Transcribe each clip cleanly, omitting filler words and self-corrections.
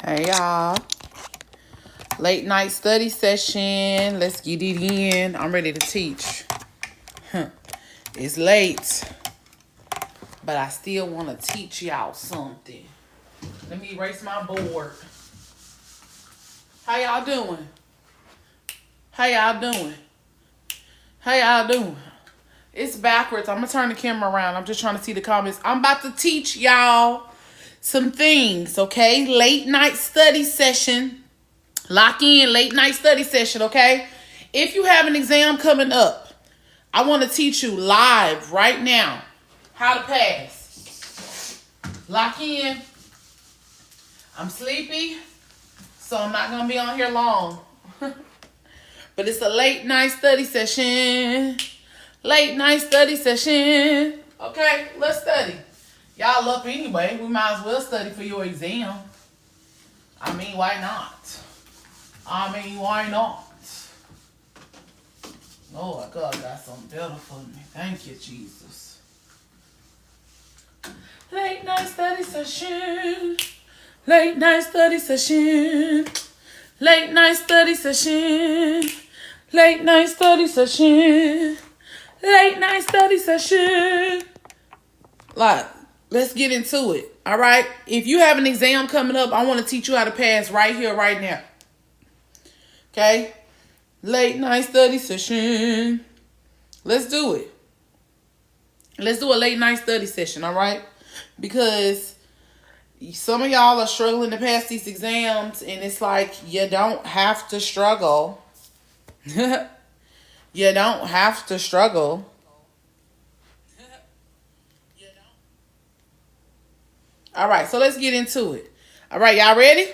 Hey y'all. Late night study session. Let's get it in. I'm ready to teach. It's late, but I still want to teach y'all something. Let me erase my board. How y'all doing? How y'all doing? How y'all doing? It's backwards. I'm going to turn the camera around. I'm just trying to see the comments. I'm about to teach y'all some things, okay? Late night study session. Lock in, late night study session, okay? If you have an exam coming up, I want to teach you live right now how to pass. Lock in. I'm sleepy, so I'm not going to be on here long. But it's a late night study session. Late night study session. Okay, let's study. Y'all up anyway. We might as well study for your exam. I mean, why not? Why not? Lord God got something better for me. Thank you, Jesus. Late night study session. Late night study session. Late night study session. Late night study session. Late night study session. Like, let's get into it. All right? If you have an exam coming up, I want to teach you how to pass right here, right now. Okay? Late night study session. Let's do it. Let's do a late night study session, all right? Because some of y'all are struggling to pass these exams, and it's like you don't have to struggle. You don't have to struggle. All right, so let's get into it. All right, y'all ready?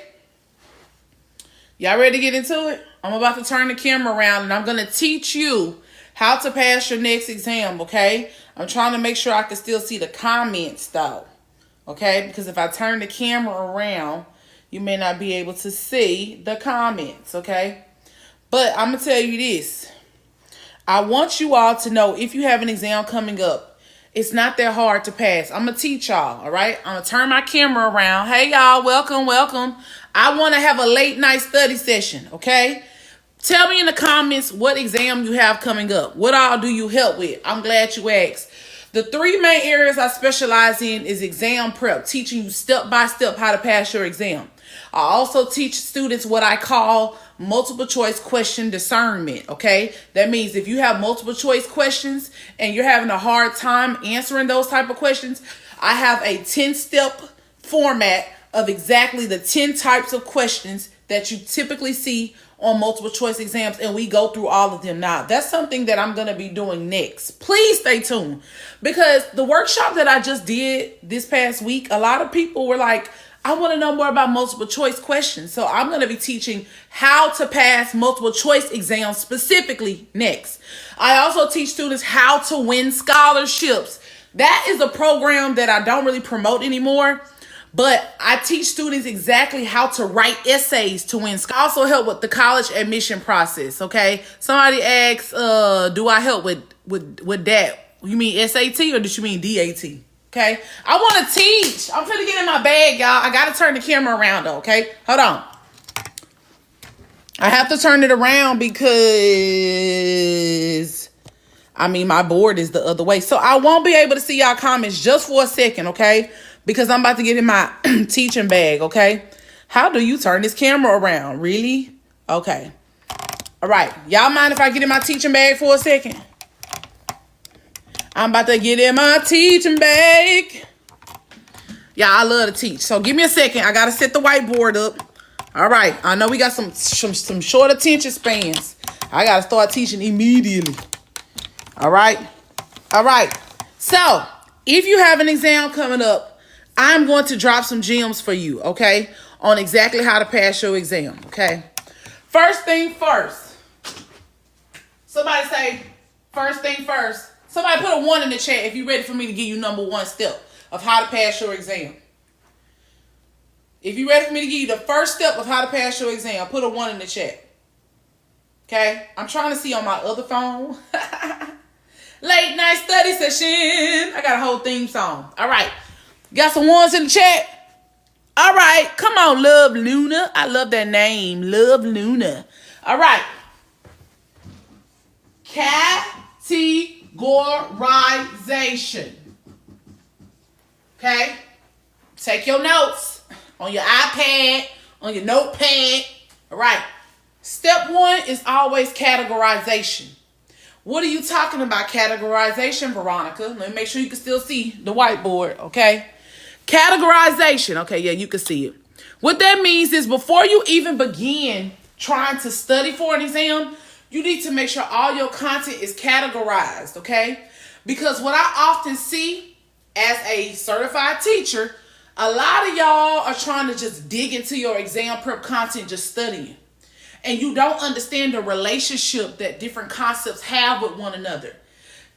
Y'all ready to get into it? I'm about to turn the camera around, and I'm going to teach you how to pass your next exam, okay? I'm trying to make sure I can still see the comments, though, okay? Because if I turn the camera around, you may not be able to see the comments, okay? But I'm going to tell you this. I want you all to know if you have an exam coming up, it's not that hard to pass. I'm going to teach y'all, all right? I'm going to turn my camera around. Hey, y'all, welcome, welcome. I want to have a late night study session, okay? Tell me in the comments what exam you have coming up. What all do you help with? I'm glad you asked. The 3 main areas I specialize in is exam prep, teaching you step-by-step how to pass your exam. I also teach students what I call multiple choice question discernment, okay? That means if you have multiple choice questions and you're having a hard time answering those type of questions, I have a 10-step format of exactly the 10 types of questions that you typically see on multiple choice exams, and we go through all of them. Now, that's something that I'm going to be doing next. Please stay tuned, because the workshop that I just did this past week, a lot of people were like, I want to know more about multiple choice questions. So I'm going to be teaching how to pass multiple choice exams specifically next. I also teach students how to win scholarships. That is a program that I don't really promote anymore, but I teach students exactly how to write essays to win. I also help with the college admission process, okay? Somebody asks, do I help with that? You mean SAT or did you mean DAT? Okay? I want to teach. I'm finna get in my bag, y'all. I got to turn the camera around, though, okay? Hold on. I have to turn it around because, my board is the other way. So I won't be able to see y'all comments just for a second, okay? Because I'm about to get in my teaching bag, okay? How do you turn this camera around? Really? Okay. All right. Y'all mind if I get in my teaching bag for a second? I'm about to get in my teaching bag. Yeah, I love to teach. So give me a second. I got to set the whiteboard up. All right. I know we got some short attention spans. I got to start teaching immediately. All right. All right. So if you have an exam coming up, I'm going to drop some gems for you, okay, on exactly how to pass your exam, okay? First thing first. Somebody say, first thing first. Somebody put a 1 in the chat if you're ready for me to give you number 1 step of how to pass your exam. If you're ready for me to give you the first step of how to pass your exam, put a 1 in the chat. Okay? I'm trying to see on my other phone. Late night study session. I got a whole theme song. All right. Got some 1s in the chat? All right, come on, Love Luna. I love that name, Love Luna. All right. Categorization. Okay? Take your notes on your iPad, on your notepad. All right. Step one is always categorization. What are you talking about, categorization, Veronica? Let me make sure you can still see the whiteboard, okay? Categorization. Okay, yeah, you can see it. What that means is before you even begin trying to study for an exam, you need to make sure all your content is categorized, okay? Because what I often see as a certified teacher, a lot of y'all are trying to just dig into your exam prep content, just studying. And you don't understand the relationship that different concepts have with one another.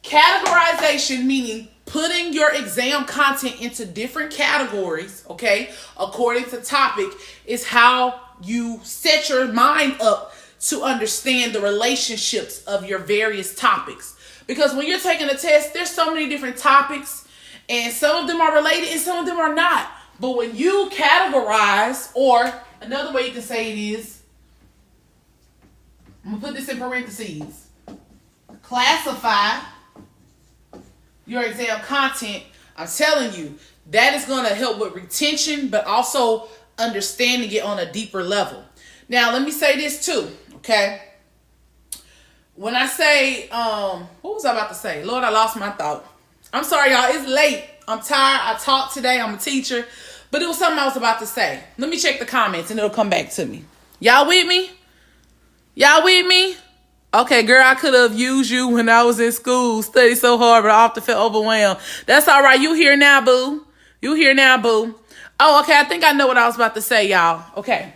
Categorization, meaning putting your exam content into different categories, okay, according to topic, is how you set your mind up to understand the relationships of your various topics. Because when you're taking a test, there's so many different topics, and some of them are related and some of them are not. But when you categorize, or another way you can say it is, I'm going to put this in parentheses, classify your exam content, I'm telling you, that is going to help with retention, but also understanding it on a deeper level. Now, let me say this too, okay? When I say, what was I about to say? Lord, I lost my thought. I'm sorry, y'all. It's late. I'm tired. I taught today. I'm a teacher. But it was something I was about to say. Let me check the comments and it'll come back to me. Y'all with me? Y'all with me? Okay, girl, I could have used you when I was in school. Studied so hard, but I often felt overwhelmed. That's all right. You here now, boo. You here now, boo. Oh, okay. I think I know what I was about to say, y'all. Okay.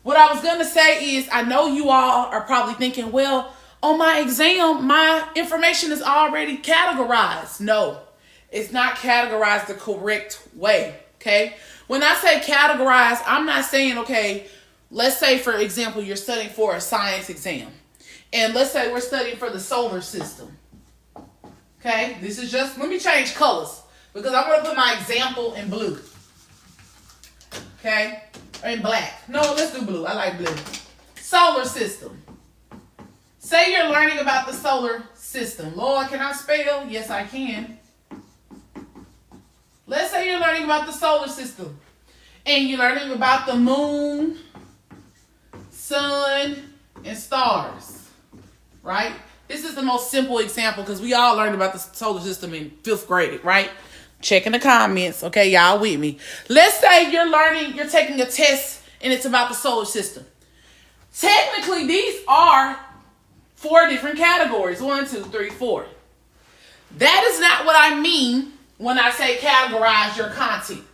What I was going to say is, I know you all are probably thinking, well, on my exam, my information is already categorized. No, it's not categorized the correct way, okay? When I say categorized, I'm not saying, okay, let's say, for example, you're studying for a science exam. And let's say we're studying for the solar system. Okay? This is just, let me change colors. Because I'm going to put my example in blue. Okay? Or in black. No, let's do blue. I like blue. Solar system. Say you're learning about the solar system. Lord, can I spell? Yes, I can. Let's say you're learning about the solar system. And you're learning about the moon, sun, and stars. Right? This is the most simple example because we all learned about the solar system in 5th grade, right? Check in the comments. Okay, y'all with me. Let's say you're taking a test and it's about the solar system. Technically, these are 4 different categories. 1, 2, 3, 4. That is not what I mean when I say categorize your content.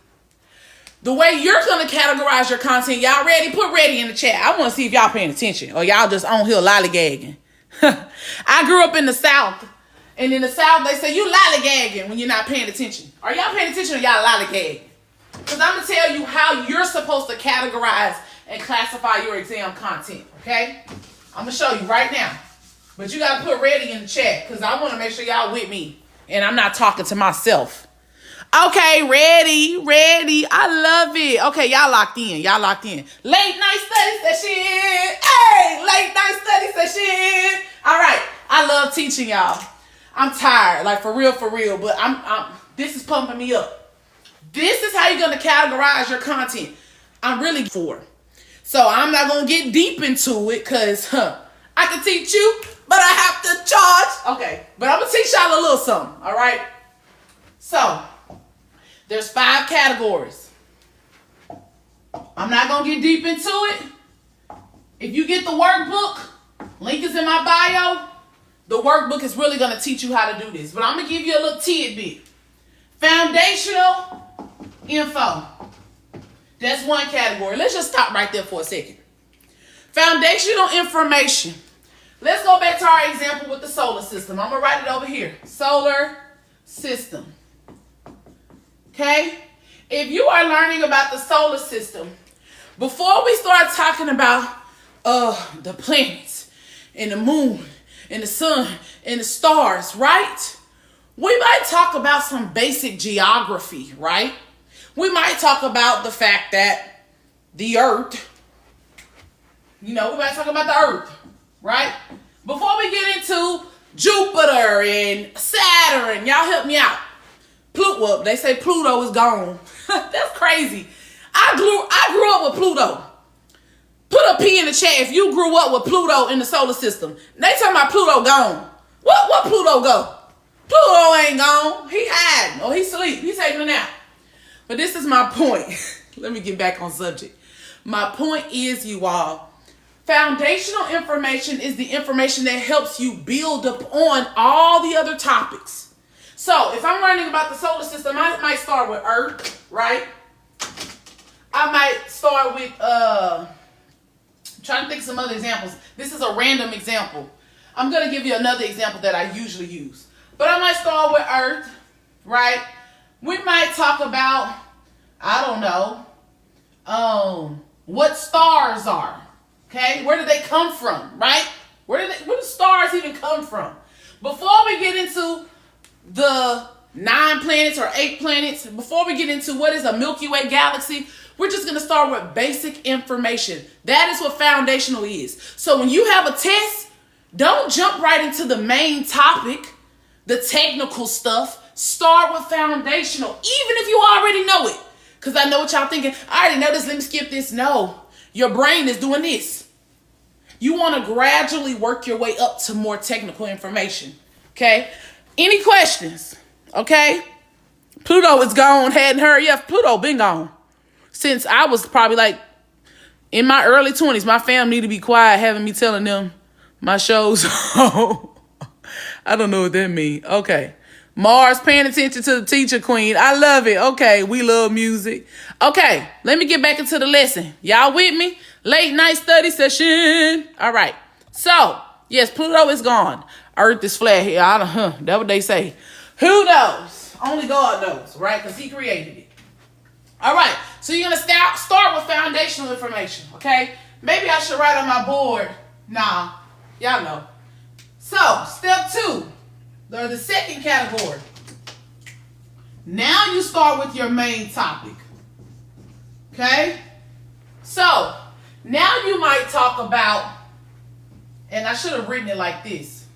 The way you're going to categorize your content, y'all ready? Put ready in the chat. I want to see if y'all paying attention or y'all just on here lollygagging. I grew up in the South, and in the South, they say you lollygagging when you're not paying attention. Are y'all paying attention or y'all lollygagging? Because I'm going to tell you how you're supposed to categorize and classify your exam content, okay? I'm going to show you right now. But you got to put ready in the chat because I want to make sure y'all with me, and I'm not talking to myself. Okay, ready. I love it. Okay, y'all locked in. Late night study session. Hey, late night study session. All right, I love teaching y'all. I'm tired, like for real, but I'm this is pumping me up. This is how you're going to categorize your content. I'm really for. So I'm not going to get deep into it because I can teach you, but I have to charge. Okay, but I'm going to teach y'all a little something, all right? So there's 5 categories. I'm not going to get deep into it. If you get the workbook, link is in my bio. The workbook is really going to teach you how to do this. But I'm going to give you a little tidbit. Foundational info. That's one category. Let's just stop right there for a second. Foundational information. Let's go back to our example with the solar system. I'm going to write it over here. Solar system. Okay? If you are learning about the solar system, before we start talking about the planets and the moon and the sun and the stars, right? We might talk about some basic geography, right? We might talk about the fact that the earth, we might talk about the earth, right? Before we get into Jupiter and Saturn, y'all help me out. Well, they say Pluto is gone. That's crazy. I grew up with Pluto. Put a P in the chat if you grew up with Pluto in the solar system. They talking about Pluto gone. What Pluto go? Pluto ain't gone. He hiding or he sleep. He's taking a nap. But this is my point. Let me get back on subject. My point is, you all, foundational information is the information that helps you build upon all the other topics. So if I'm learning about the solar system, I might start with Earth, right? I might start with trying to think of some other examples. This is a random example. I'm going to give you another example that I usually use. But I might start with Earth, right? We might talk about, I don't know, what stars are. Okay? Where do they come from, right? Where do stars even come from? Before we get into the 9 planets or 8 planets, before we get into what is a Milky Way galaxy, we're just going to start with basic information. That is what foundational is. So when you have a test, don't jump right into the main topic, the technical stuff. Start with foundational, even if you already know it. Because I know what y'all thinking. I already know this. Let me skip this. No, your brain is doing this. You want to gradually work your way up to more technical information. Okay? Any questions? Okay? Pluto is gone. Hadn't heard yet. Pluto been gone. Since I was probably like in my early 20s, my family need to be quiet having me telling them my shows. I don't know what that means. Okay. Mars paying attention to the teacher queen. I love it. Okay. We love music. Okay. Let me get back into the lesson. Y'all with me? Late night study session. All right. So, yes, Pluto is gone. Earth is flat here. That's what they say. Who knows? Only God knows, right? Because he created it. All right, so you're going to start with foundational information, okay? Maybe I should write on my board. Nah, y'all know. So, step 2, or the second category. Now you start with your main topic, okay? So, now you might talk about, and I should have written it like this.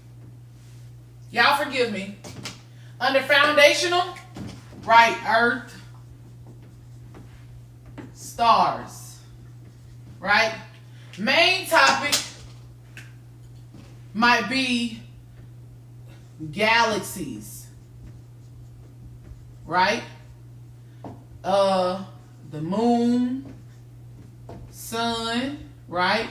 Y'all forgive me. Under foundational, write Earth, stars, right? Main topic might be galaxies, right? The moon, sun, right?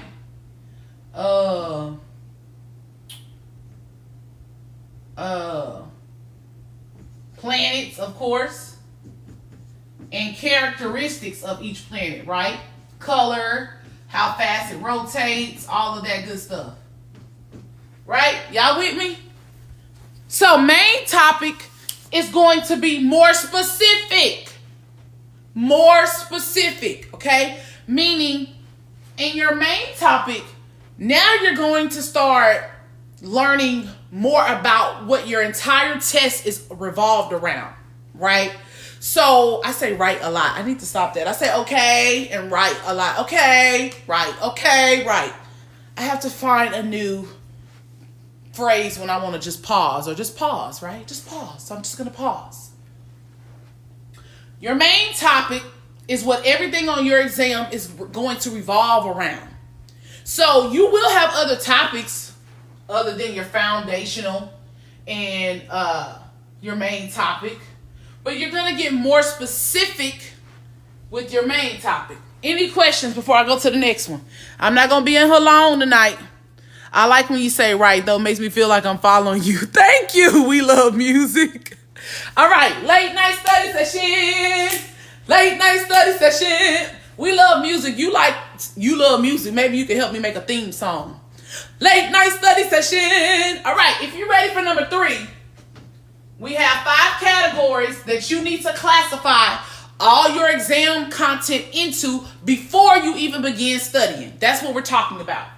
Planets, of course, and characteristics of each planet, right? Color, how fast it rotates, all of that good stuff. Right? Y'all with me? So main topic is going to be more specific. More specific, okay? Meaning, in your main topic, now you're going to start learning more about what your entire test is revolved around, right? So I say write a lot. I need to stop that. I say okay and write a lot. Okay, right. Okay, right. I have to find a new phrase when I want to just pause, or just pause, right? Just pause. So I'm just going to pause. Your main topic is what everything on your exam is going to revolve around. So you will have other topics other than your foundational and your main topic. But you're going to get more specific with your main topic. Any questions before I go to the next one? I'm not going to be in here long tonight. I like when you say right, though. It makes me feel like I'm following you. Thank you. We love music. All right. Late night study session. Late night study session. We love music. You love music. Maybe you can help me make a theme song. Late night study session. All right. If you're ready for number 3, we have 5 categories that you need to classify all your exam content into before you even begin studying. That's what we're talking about.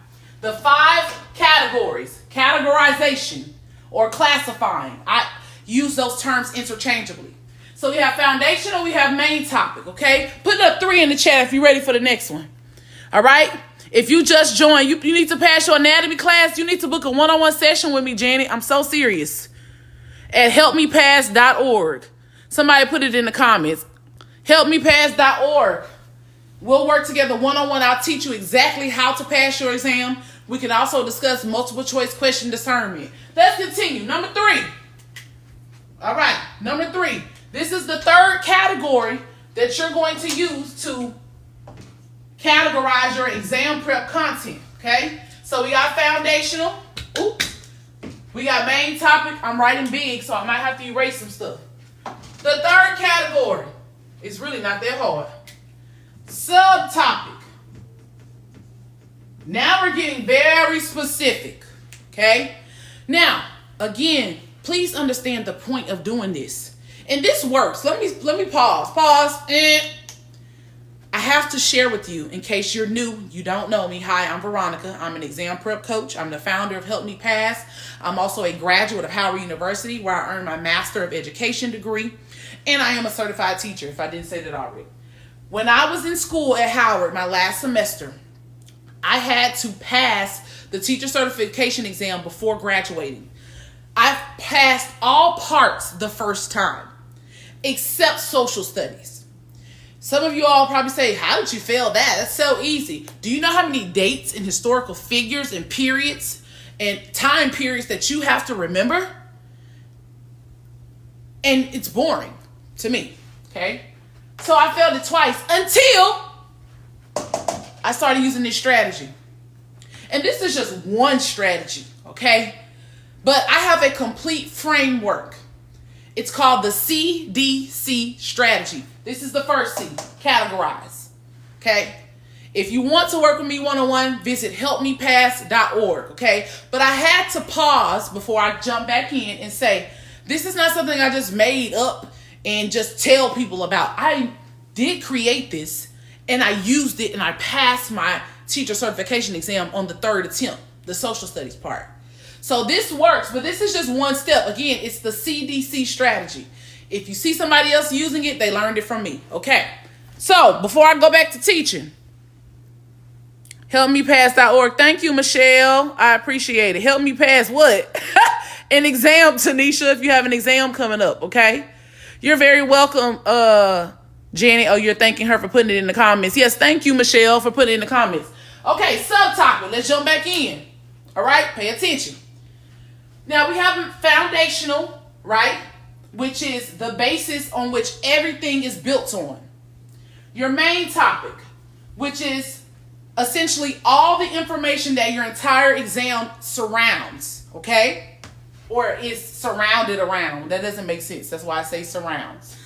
The 5 categories, categorization or classifying. I use those terms interchangeably. So we have foundational, we have main topic, okay? Put up 3 in the chat if you're ready for the next one. All right? If you just joined, you need to pass your anatomy class. You need to book a one-on-one session with me, Janet. I'm so serious. At helpmepass.org. Somebody put it in the comments. Helpmepass.org. We'll work together one-on-one. I'll teach you exactly how to pass your exam. We can also discuss multiple choice question discernment. Let's continue. Number 3. All right, number 3. This is the third category that you're going to use to categorize your exam prep content, okay? So we got foundational. Oops. We got main topic. I'm writing big, so I might have to erase some stuff. The third category is really not that hard. Subtopic. Now we're getting very specific, okay? Now, again, please understand the point of doing this. And this works. Let me pause. And I have to share with you, in case you're new, you don't know me. Hi, I'm Veronica. I'm an exam prep coach. I'm the founder of Help Me Pass. I'm also a graduate of Howard University, where I earned my Master of Education degree. And I am a certified teacher, if I didn't say that already. When I was in school at Howard, my last semester, I had to pass the teacher certification exam before graduating. I passed all parts the first time, except social studies. Some of you all probably say, how did you fail that? That's so easy. Do you know how many dates and historical figures and periods and time periods that you have to remember? And it's boring to me, okay? So I failed it twice until I started using this strategy. And this is just one strategy, okay? But I have a complete framework. It's called the CDC strategy. This is the first C, categorize, okay? If you want to work with me one-on-one, visit helpmepass.org, okay? But I had to pause before I jump back in and say, this is not something I just made up and just tell people about. I did create this, and I used it, and I passed my teacher certification exam on the 3rd attempt, the social studies part. So this works, but this is just one step. Again, it's the CDC strategy. If you see somebody else using it, they learned it from me. Okay. So before I go back to teaching, helpmepass.org. Thank you, Michelle. I appreciate it. Help me pass what? An exam, Tanisha, if you have an exam coming up, okay? You're very welcome, Janet. Oh, you're thanking her for putting it in the comments. Yes, thank you, Michelle, for putting it in the comments. Okay, subtopic. Let's jump back in. All right, pay attention. Now, we have foundational, right, which is the basis on which everything is built on. Your main topic, which is essentially all the information that your entire exam surrounds, okay, or is surrounded around. That doesn't make sense. That's why I say surrounds.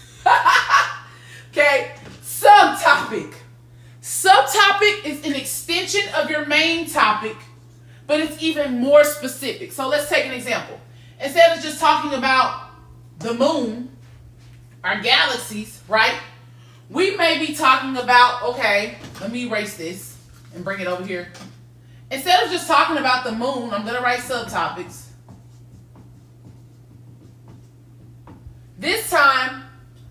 Okay, subtopic. Subtopic is an extension of your main topic, but it's even more specific. So let's take an example. Instead of just talking about the moon, our galaxies, right? We may be talking about, okay, let me erase this and bring it over here. Instead of just talking about the moon, I'm going to write subtopics. This time,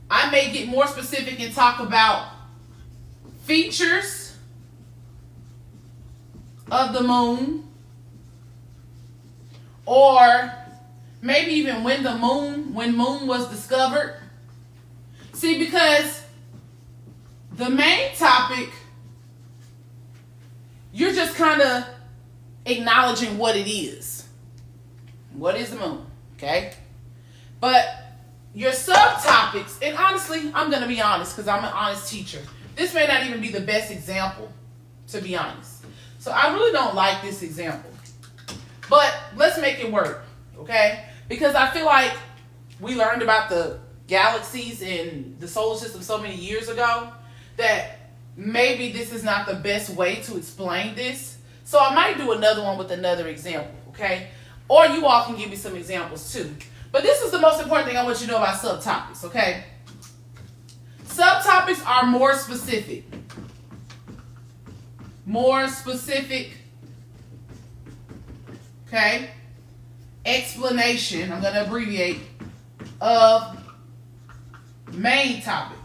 I may get more specific and talk about features of the moon, or maybe even when moon was discovered. See, because the main topic, you're just kind of acknowledging what it is. What is the moon? Okay? But your subtopics, and honestly, I'm going to be honest because I'm an honest teacher. This may not even be the best example, to be honest. So I really don't like this example. But let's make it work, okay? Because I feel like we learned about the galaxies and the solar system so many years ago that maybe this is not the best way to explain this. So I might do another one with another example, okay? Or you all can give me some examples too. But this is the most important thing I want you to know about subtopics, okay? Subtopics are more specific. More specific, okay? Explanation, I'm going to abbreviate, of main topic.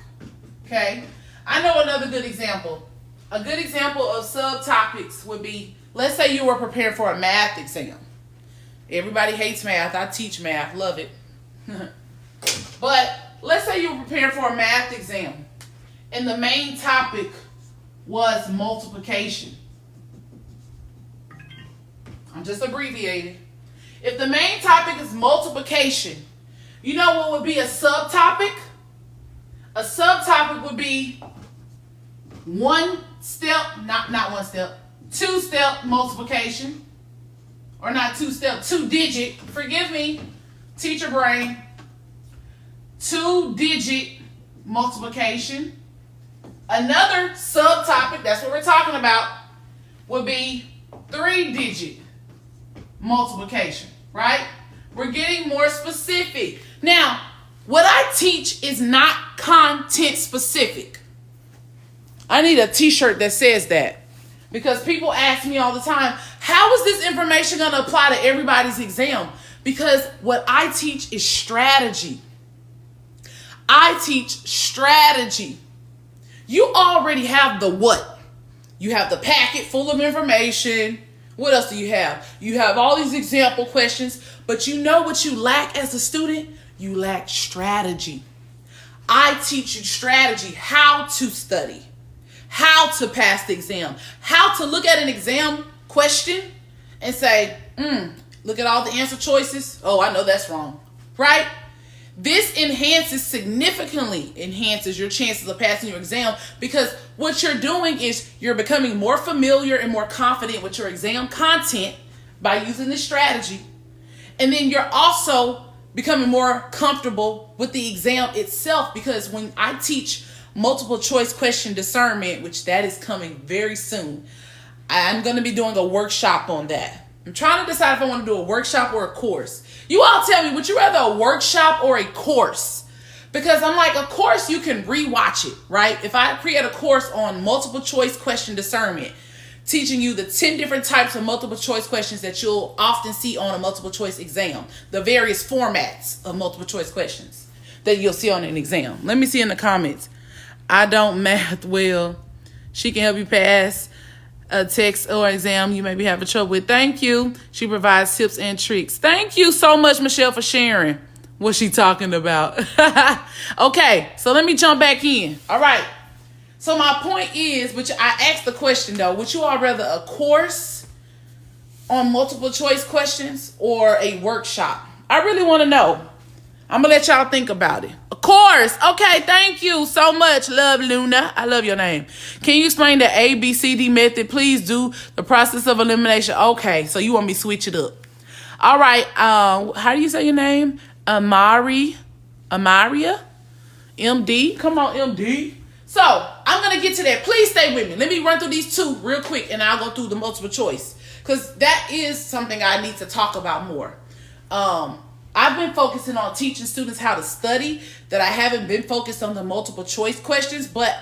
Okay? I know another good example. A good example of subtopics would be, let's say you were preparing for a math exam. Everybody hates math. I teach math. Love it. But let's say you were preparing for a math exam and the main topic was multiplication. I'm just abbreviating. If the main topic is multiplication, you know what would be a subtopic? A subtopic would be two-step multiplication. Or not two-step, two-digit. Forgive me, teacher brain. Two-digit multiplication. Another subtopic, that's what we're talking about, would be three-digit multiplication, right? We're getting more specific. Now, what I teach is not content specific. I need a t-shirt that says that. Because people ask me all the time, how is this information going to apply to everybody's exam? Because what I teach is strategy. I teach strategy. You already have the what. You have the packet full of information. What else do you have? You have all these example questions, but you know what you lack as a student? You lack strategy. I teach you strategy, how to study, how to pass the exam, how to look at an exam question and say, look at all the answer choices. Oh, I know that's wrong, right? This significantly enhances your chances of passing your exam, because what you're doing is you're becoming more familiar and more confident with your exam content by using this strategy. And then you're also becoming more comfortable with the exam itself, because when I teach multiple choice question discernment, which that is coming very soon, I'm going to be doing a workshop on that. I'm trying to decide if I want to do a workshop or a course. You all tell me, would you rather a workshop or a course? Because I'm like, a course, you can rewatch it, right? If I create a course on multiple choice question discernment, teaching you the 10 different types of multiple choice questions that you'll often see on a multiple choice exam, the various formats of multiple choice questions that you'll see on an exam. Let me see in the comments. I don't math well. She can help you pass a text or exam you may be having trouble with. Thank you. She provides tips and tricks. Thank you so much, Michelle, for sharing what she talking about. Okay, so let me jump back in. All right. So my point is, which I asked the question though, would you all rather a course on multiple choice questions or a workshop? I really want to know. I'm going to let y'all think about it. Of course. Okay, thank you so much, Love Luna. I love your name. Can you explain the ABCD method? Please do the process of elimination. Okay, so you want me to switch it up. All right, how do you say your name? Amaria? MD? Come on, MD. So, I'm going to get to that. Please stay with me. Let me run through these two real quick, and I'll go through the multiple choice, because that is something I need to talk about more. I've been focusing on teaching students how to study, that I haven't been focused on the multiple choice questions, but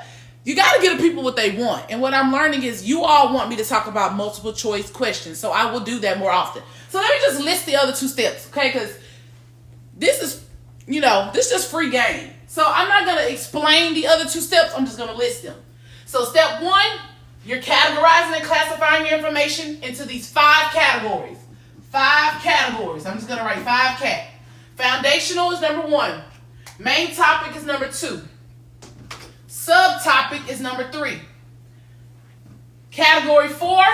you got to give the people what they want. And what I'm learning is you all want me to talk about multiple choice questions, so I will do that more often. So let me just list the other two steps, okay? Because this is, this is just free game. So I'm not going to explain the other two steps. I'm just going to list them. So step one, you're categorizing and classifying your information into these 5 categories. 5 categories. I'm just going to write 5 cat. Foundational is number 1. Main topic is number 2. Subtopic is number 3. Category 4,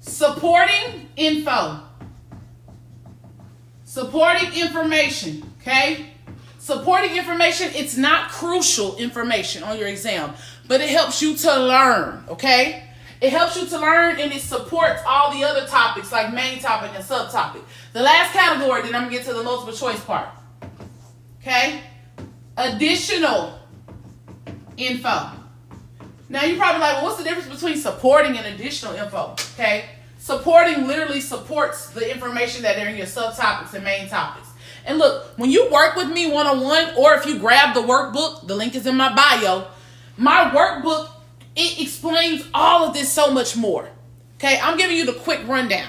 supporting info. Supporting information, okay? Supporting information, it's not crucial information on your exam, but it helps you to learn, okay? It helps you to learn, and it supports all the other topics like main topic and subtopic. The last category, then I'm going to get to the multiple choice part. Okay? Additional info. Now, you're probably like, well, what's the difference between supporting and additional info? Okay? Supporting literally supports the information that are in your subtopics and main topics. And look, when you work with me one-on-one, or if you grab the workbook, the link is in my bio, my workbook, it explains all of this so much more. Okay, I'm giving you the quick rundown.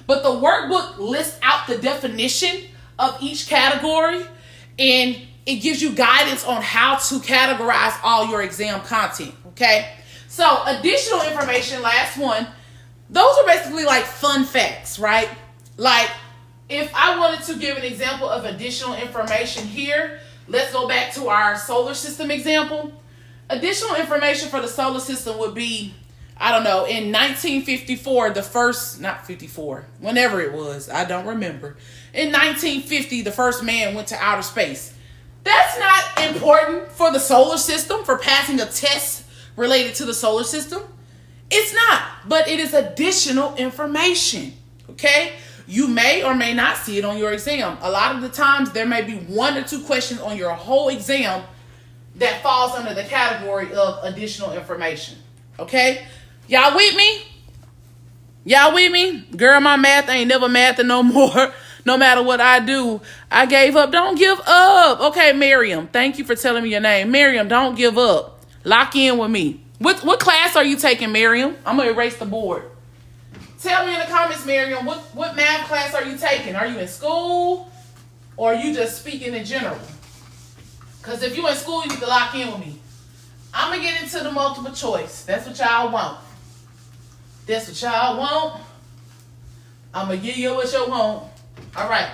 But the workbook lists out the definition of each category. And it gives you guidance on how to categorize all your exam content, okay? So additional information, last one, those are basically like fun facts, right? Like if I wanted to give an example of additional information here, let's go back to our solar system example. Additional information for the solar system would be, I don't know, in 1954, the first, not 54, whenever it was, I don't remember. In 1950, the first man went to outer space. That's not important for the solar system, for passing a test related to the solar system. It's not, but it is additional information, okay? You may or may not see it on your exam. A lot of the times, there may be 1 or 2 questions on your whole exam that falls under the category of additional information, okay? Y'all with me? Y'all with me? Girl, my math ain't never mathing no more. No matter what I do, I gave up. Don't give up. Okay, Miriam, thank you for telling me your name. Miriam, don't give up. Lock in with me. What class are you taking, Miriam? I'm going to erase the board. Tell me in the comments, Miriam, what math class are you taking? Are you in school or are you just speaking in general? Because if you're in school, you need to lock in with me. I'm going to get into the multiple choice. That's what y'all want. That's what y'all want. I'm going to give you what you want. All right.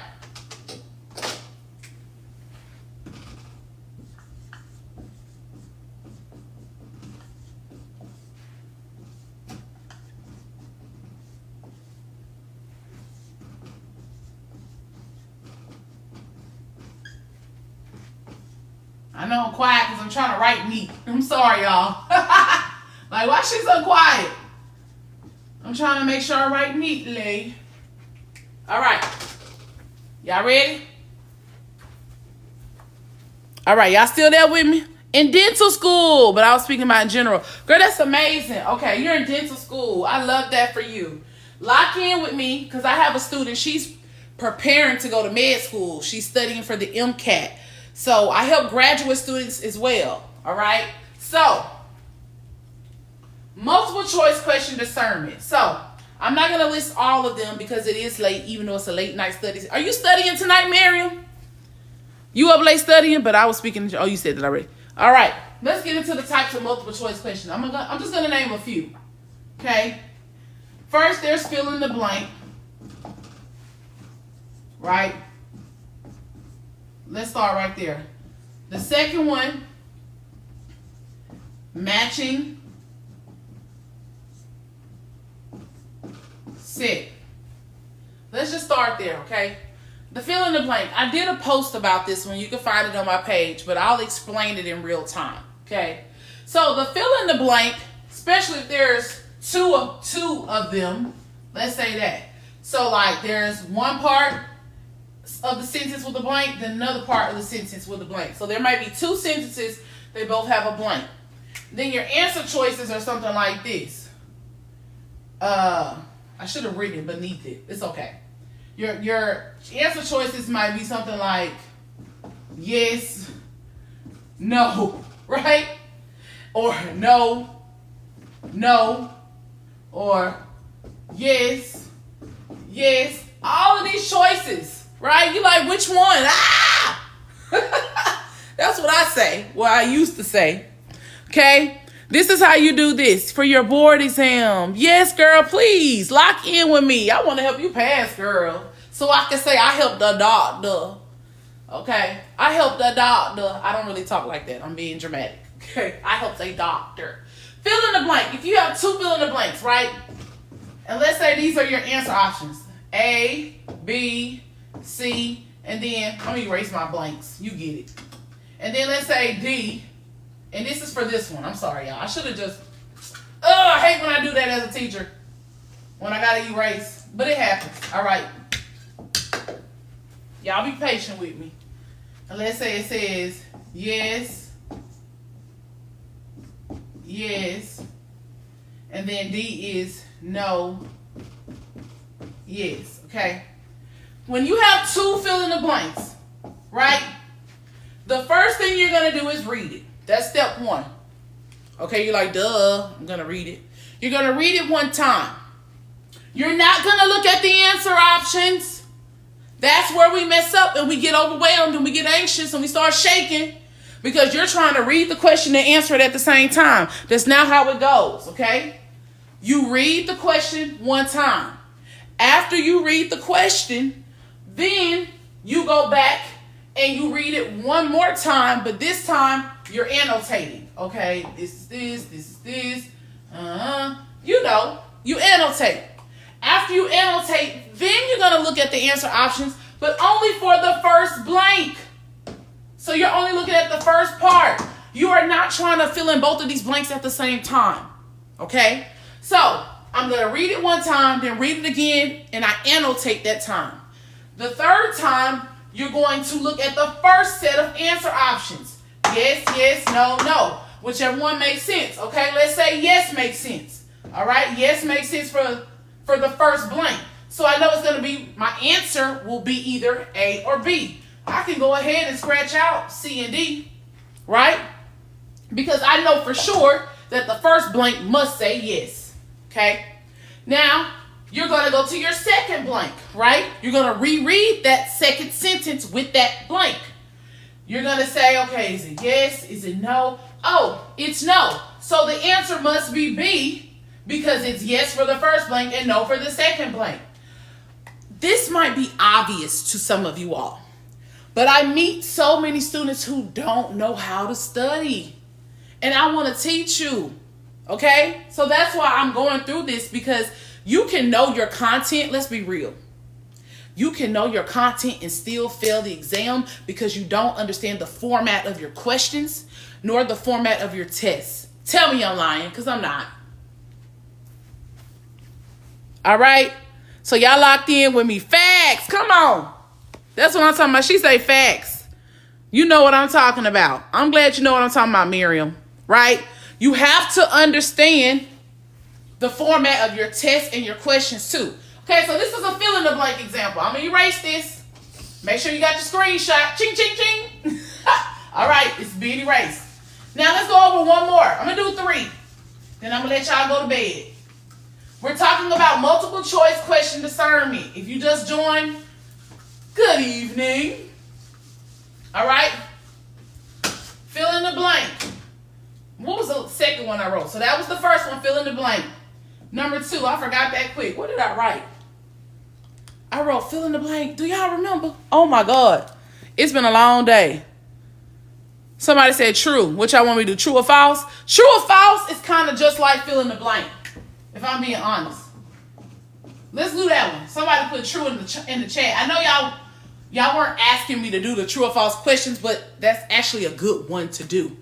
I know I'm quiet because I'm trying to write neat. I'm sorry, y'all. Like, why she so quiet? I'm trying to make sure I write neatly. All right. Y'all ready? All right, y'all still there with me? In dental school, but I was speaking about in general. Girl, that's amazing. Okay, you're in dental school. I love that for you. Lock in with me because I have a student. She's preparing to go to med school. She's studying for the MCAT. So I help graduate students as well. All right. So multiple choice question discernment. So I'm not going to list all of them because it is late, even though it's a late night study. Are you studying tonight, Miriam? You up late studying? But I was speaking. Oh, you said that already. All right. Let's get into the types of multiple choice questions. I'm just going to name a few. Okay. First, there's fill in the blank. Right. Let's start right there. The second one, matching set. Let's just start there, okay? The fill in the blank. I did a post about this one. You can find it on my page, but I'll explain it in real time, okay? So the fill in the blank, especially if there's two of them, let's say that. So like there's one part of the sentence with a blank, then another part of the sentence with a blank. So there might be 2 sentences, they both have a blank. Then your answer choices are something like this. I should have written it beneath it. It's okay. Your answer choices might be something like yes, no, right? Or no, or yes, yes. All of these choices. Right? You like, which one? Ah! That's what I say. Well, I used to say. Okay? This is how you do this for your board exam. Yes, girl, please. Lock in with me. I want to help you pass, girl. So I can say I helped the doctor. Okay? I helped the doctor. I don't really talk like that. I'm being dramatic. Okay? I helped a doctor. Fill in the blank. If you have 2 fill in the blanks, right? And let's say these are your answer options. A, B, C, and then let me erase my blanks. You get it. And then let's say D, and this is for this one. I'm sorry, y'all. I should have just. I hate when I do that as a teacher. When I gotta erase, but it happens. All right. Y'all be patient with me. And let's say it says yes, yes, and then D is no, yes. Okay. When you have 2 fill in the blanks, right? The first thing you're going to do is read it. That's step 1. Okay, you're like, duh, I'm going to read it. You're going to read it one time. You're not going to look at the answer options. That's where we mess up and we get overwhelmed and we get anxious and we start shaking because you're trying to read the question and answer it at the same time. That's not how it goes, okay? You read the question one time. After you read the question, then you go back and you read it one more time, but this time you're annotating. Okay, this is this, this is this. You annotate. After you annotate, then you're going to look at the answer options, but only for the first blank. So you're only looking at the first part. You are not trying to fill in both of these blanks at the same time. Okay? So I'm going to read it one time, then read it again, and I annotate that time. The third time, you're going to look at the first set of answer options. Yes, yes, no, no. Whichever one makes sense. Okay, let's say yes makes sense. All right, yes makes sense for the first blank. So I know it's going to be, my answer will be either A or B. I can go ahead and scratch out C and D, right? Because I know for sure that the first blank must say yes. Okay, now you're going to go to your second blank, right? You're going to reread that second sentence with that blank. You're going to say, okay, is it yes? Is it no? Oh, it's no. So the answer must be B because it's yes for the first blank and no for the second blank. This might be obvious to some of you all, but I meet so many students who don't know how to study. And I want to teach you, okay? So that's why I'm going through this, because you can know your content. Let's be real. You can know your content and still fail the exam because you don't understand the format of your questions nor the format of your tests. Tell me I'm lying, because I'm not. All right? So y'all locked in with me. Facts. Come on. That's what I'm talking about. She say facts. You know what I'm talking about. I'm glad you know what I'm talking about, Miriam. Right? You have to understand the format of your test and your questions too. Okay, so this is a fill in the blank example. I'm going to erase this. Make sure you got your screenshot. Ching, ching, ching. All right, it's being erased. Now let's go over one more. I'm going to do 3. Then I'm going to let y'all go to bed. We're talking about multiple choice question discernment. If you just joined, good evening. All right. Fill in the blank. What was the second one I wrote? So that was the first one, fill in the blank. Number 2, I forgot that quick. What did I write? I wrote fill in the blank. Do y'all remember? Oh my God. It's been a long day. Somebody said true. What y'all want me to do? True or false? True or false is kind of just like fill in the blank, if I'm being honest. Let's do that one. Somebody put true in the chat. I know y'all weren't asking me to do the true or false questions, but that's actually a good one to do.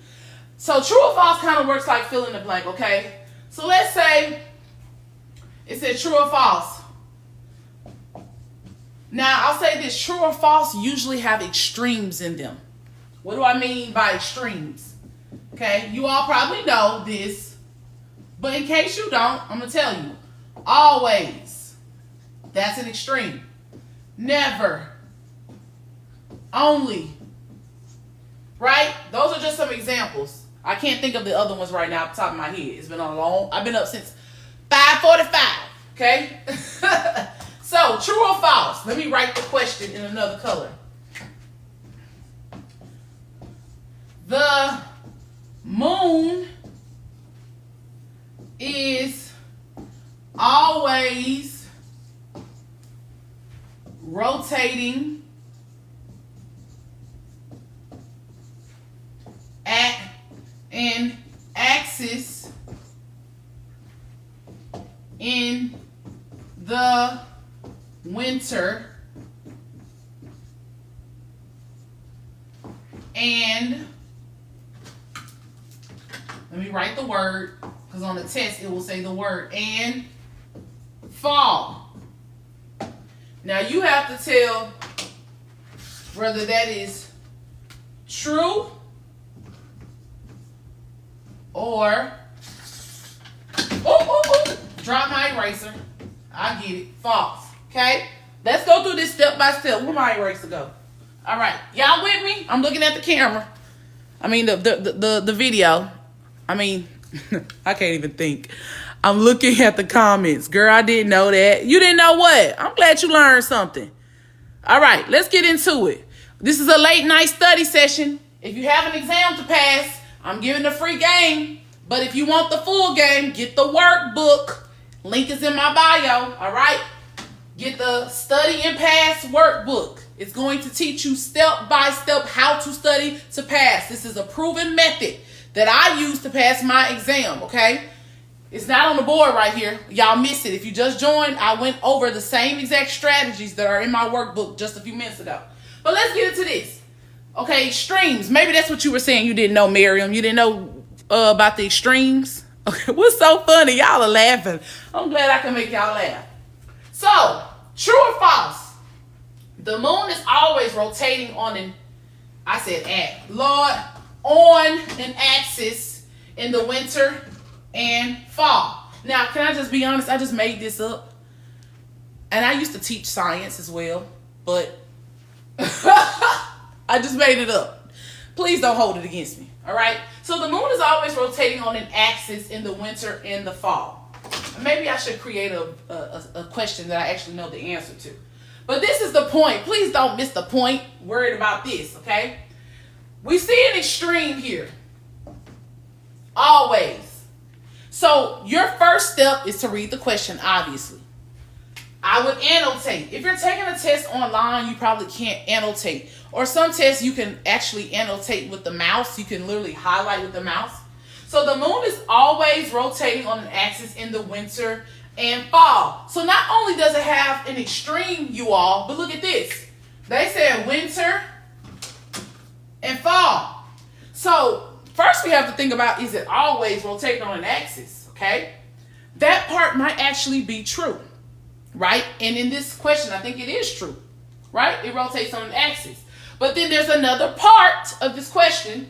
So true or false kind of works like fill in the blank, okay? So let's say it said true or false. Now, I'll say this. True or false usually have extremes in them. What do I mean by extremes? Okay, you all probably know this, but in case you don't, I'm going to tell you. Always. That's an extreme. Never. Only. Right? Those are just some examples. I can't think of the other ones right now off the top of my head. It's been a long, I've been up since 5:45. Okay? So, true or false? Let me write the question in another color. The moon is always rotating at an axis in the winter and let me write the word, because on the test it will say the word and fall. Now you have to tell whether that is true or drop my eraser. I get it. False. Okay? Let's go through this step by step. Where my eraser go? All right. Y'all with me? I'm looking at the camera. I mean the video. I mean, I can't even think. I'm looking at the comments. Girl, I didn't know that. You didn't know what? I'm glad you learned something. All right, let's get into it. This is a late night study session. If you have an exam to pass, I'm giving a free game. But if you want the full game, get the workbook. Link is in my bio, all right? Get the study and pass workbook. It's going to teach you step by step how to study to pass. This is a proven method that I use to pass my exam, okay? It's not on the board right here. Y'all missed it. If you just joined, I went over the same exact strategies that are in my workbook just a few minutes ago. But let's get into this. Okay, extremes. Maybe that's what you were saying you didn't know, Miriam. You didn't know about the extremes? Okay, what's so funny? Y'all are laughing. I'm glad I can make y'all laugh. So, true or false? The moon is always rotating on an, on an axis in the winter and fall. Now, can I just be honest? I just made this up. And I used to teach science as well, but I just made it up. Please don't hold it against me, all right? So the moon is always rotating on an axis in the winter and the fall. Maybe I should create a question that I actually know the answer to. But this is the point. Please don't miss the point. Worried about this, okay? We see an extreme here. Always. So your first step is to read the question, obviously. I would annotate. If you're taking a test online, you probably can't annotate. Or some tests you can actually annotate with the mouse. You can literally highlight with the mouse. So the moon is always rotating on an axis in the winter and fall. So not only does it have an extreme, you all, but look at this. They said winter and fall. So first we have to think about, is it always rotating on an axis, okay? That part might actually be true, right? And in this question, I think it is true, right? It rotates on an axis. But then there's another part of this question,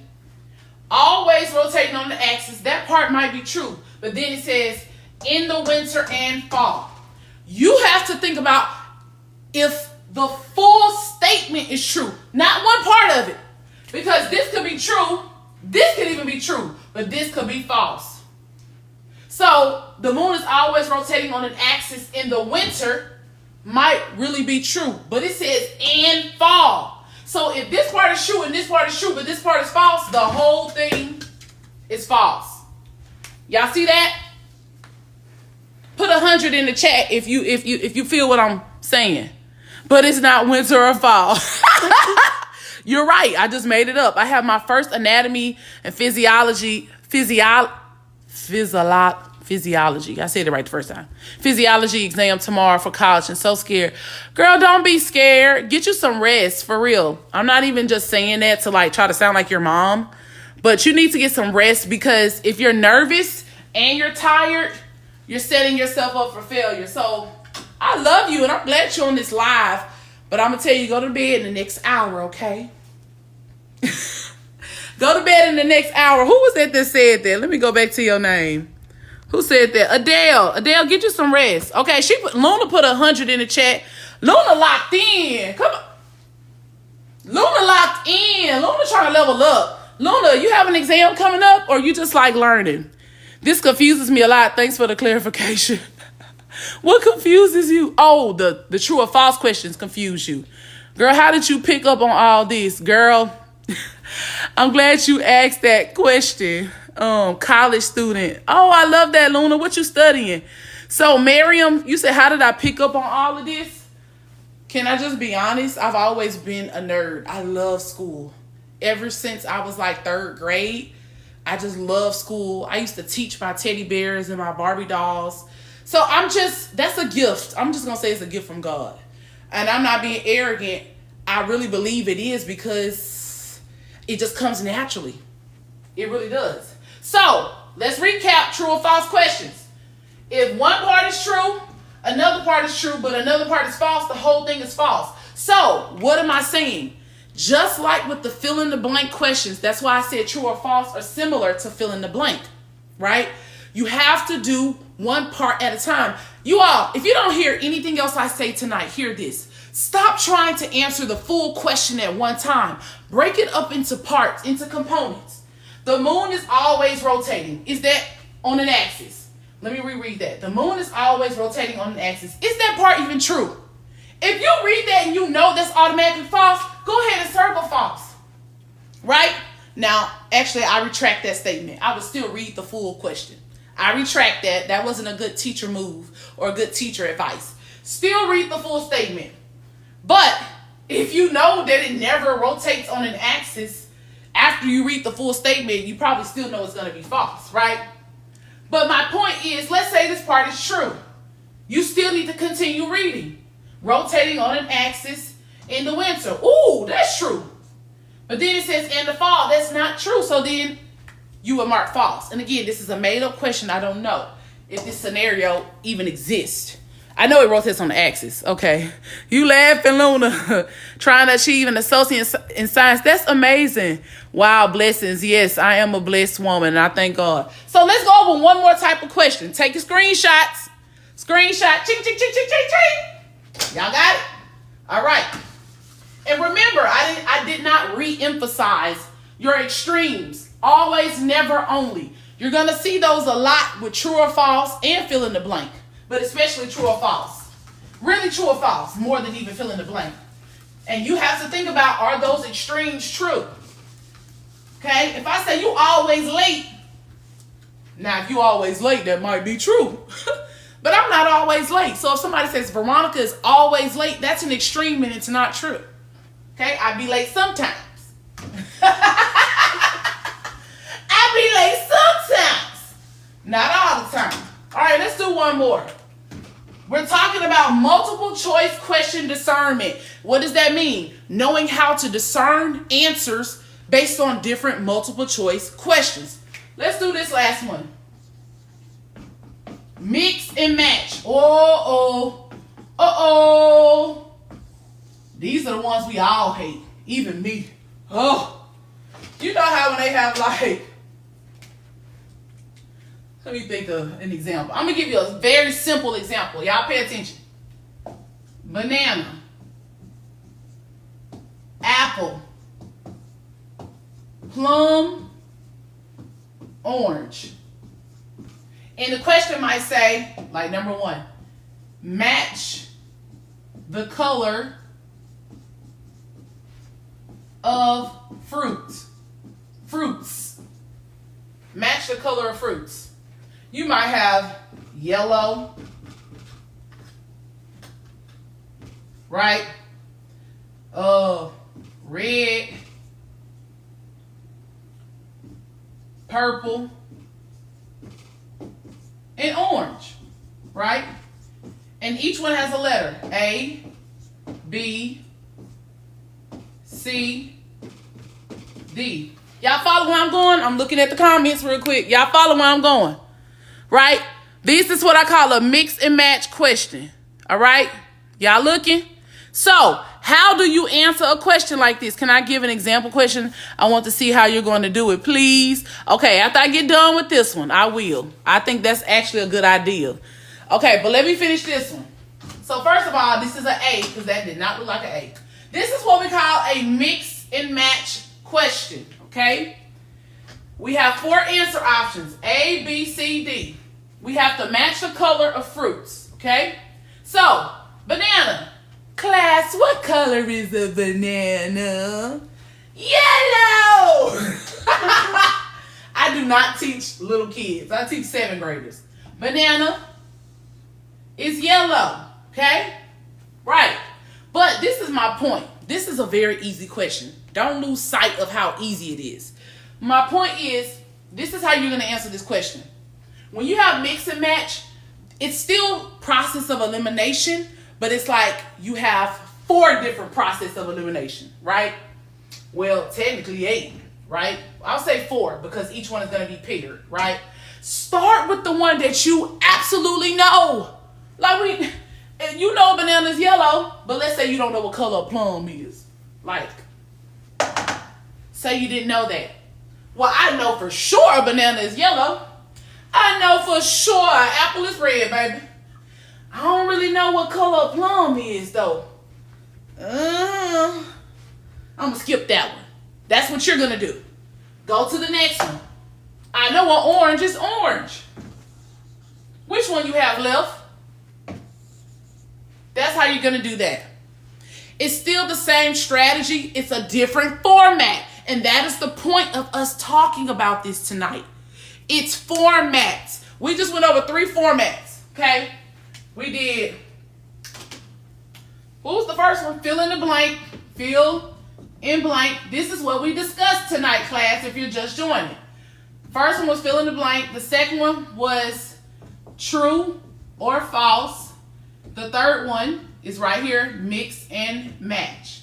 always rotating on the axis. That part might be true, but then it says in the winter and fall. You have to think about if the full statement is true, not one part of it, because this could be true. This could even be true, but this could be false. So the moon is always rotating on an axis in the winter might really be true, but it says in fall. So if this part is true and this part is true, but this part is false, the whole thing is false. Y'all see that? Put 100 in the chat if you feel what I'm saying. But it's not winter or fall. You're right. I just made it up. I have my first anatomy and physiology. I said it right the first time. Physiology exam tomorrow for college and so scared. Girl, don't be scared. Get you some rest, for real. I'm not even just saying that to like try to sound like your mom, but you need to get some rest, because if you're nervous and you're tired, you're setting yourself up for failure. So I love you and I'm glad you're on this live, but I'm going to tell you, go to bed in the next hour, okay? Go to bed in the next hour. Who was that said that? Let me go back to your name. Who said that? Adele, get you some rest. Okay, Luna put 100 in the chat. Luna locked in. Come on. Luna locked in. Luna trying to level up. Luna, you have an exam coming up, or you just like learning? This confuses me a lot. Thanks for the clarification. What confuses you? Oh, the true or false questions confuse you. Girl, how did you pick up on all this? Girl, I'm glad you asked that question. College student. Oh, I love that, Luna. What you studying? So, Miriam, you said, how did I pick up on all of this? Can I just be honest? I've always been a nerd. I love school. Ever since I was like 3rd grade, I just love school. I used to teach my teddy bears and my Barbie dolls. So that's a gift. I'm just going to say it's a gift from God. And I'm not being arrogant. I really believe it is, because it just comes naturally. It really does. So let's recap true or false questions. If one part is true, another part is true, but another part is false, the whole thing is false. So what am I saying? Just like with the fill in the blank questions, that's why I said true or false are similar to fill in the blank, right? You have to do one part at a time. You all, if you don't hear anything else I say tonight, hear this. Stop trying to answer the full question at one time. Break it up into parts, into components. The moon is always rotating. Is that on an axis? Let me reread that. The moon is always rotating on an axis. Is that part even true? If you read that and you know that's automatically false, go ahead and circle false. Right? Now, actually, I retract that statement. I would still read the full question. I retract that. That wasn't a good teacher move or a good teacher advice. Still read the full statement. But if you know that it never rotates on an axis, after you read the full statement, you probably still know it's going to be false, right? But my point is, let's say this part is true. You still need to continue reading. Rotating on an axis in the winter. Ooh, that's true. But then it says in the fall. That's not true. So then you would mark false. And again, this is a made-up question. I don't know if this scenario even exists. I know it rotates on the axis. Okay. You laughing, Luna. Trying to achieve an associate in science. That's amazing. Wow, blessings. Yes, I am a blessed woman, and I thank God. So let's go over one more type of question. Take your screenshots. Screenshot. Ching, ching, ching, ching, ching, ching. Y'all got it? All right. And remember, I did not re-emphasize your extremes. Always, never, only. You're going to see those a lot with true or false and fill in the blank. But especially true or false. Really true or false, more than even fill in the blank. And you have to think about, are those extremes true? Okay? If I say you always late, now if you always late, that might be true. But I'm not always late. So if somebody says Veronica is always late, that's an extreme and it's not true. Okay? I be late sometimes. I be late sometimes. Not all the time. All right, let's do one more. We're talking about multiple choice question discernment. What does that mean? Knowing how to discern answers based on different multiple choice questions. Let's do this last one. Mix and match. Uh-oh. These are the ones we all hate. Even me. Oh. You know how when they have like... Let me think of an example. I'm going to give you a very simple example. Y'all pay attention. Banana. Apple. Plum. Orange. And the question might say, like number 1, match the color of fruits. Match the color of fruits. You might have yellow, right? Red, purple, and orange, right? And each one has a letter. A, B, C, D. Y'all follow where I'm going? I'm looking at the comments real quick. Y'all follow where I'm going? Right? This is what I call a mix and match question. All right? Y'all looking? So, how do you answer a question like this? Can I give an example question? I want to see how you're going to do it, please. Okay, after I get done with this one, I will. I think that's actually a good idea. Okay, but let me finish this one. So, first of all, this is an A, because that did not look like an A. This is what we call a mix and match question, okay? We have 4 answer options, A, B, C, D. We have to match the color of fruits, okay? So, banana. Class, what color is a banana? Yellow! I do not teach little kids. I teach 7th graders. Banana is yellow, okay? Right. But this is my point. This is a very easy question. Don't lose sight of how easy it is. My point is, this is how you're going to answer this question. When you have mix and match, it's still process of elimination, but it's like you have 4 different process of elimination, right? Well, technically 8, right? I'll say 4 because each one is going to be paired, right? Start with the one that you absolutely know. Like you know banana is yellow, but let's say you don't know what color a plum is. Like, say you didn't know that. Well, I know for sure a banana is yellow. I know for sure an apple is red, baby. I don't really know what color a plum is, though. I'm going to skip that one. That's what you're going to do. Go to the next one. I know an orange is orange. Which one you have left? That's how you're going to do that. It's still the same strategy. It's a different format. And that is the point of us talking about this tonight. It's formats. We just went over 3 formats, okay? We did, what was the first one? Fill in the blank. Fill in blank. This is what we discussed tonight, class, if you're just joining. First one was fill in the blank. The second one was true or false. The third one is right here, mix and match.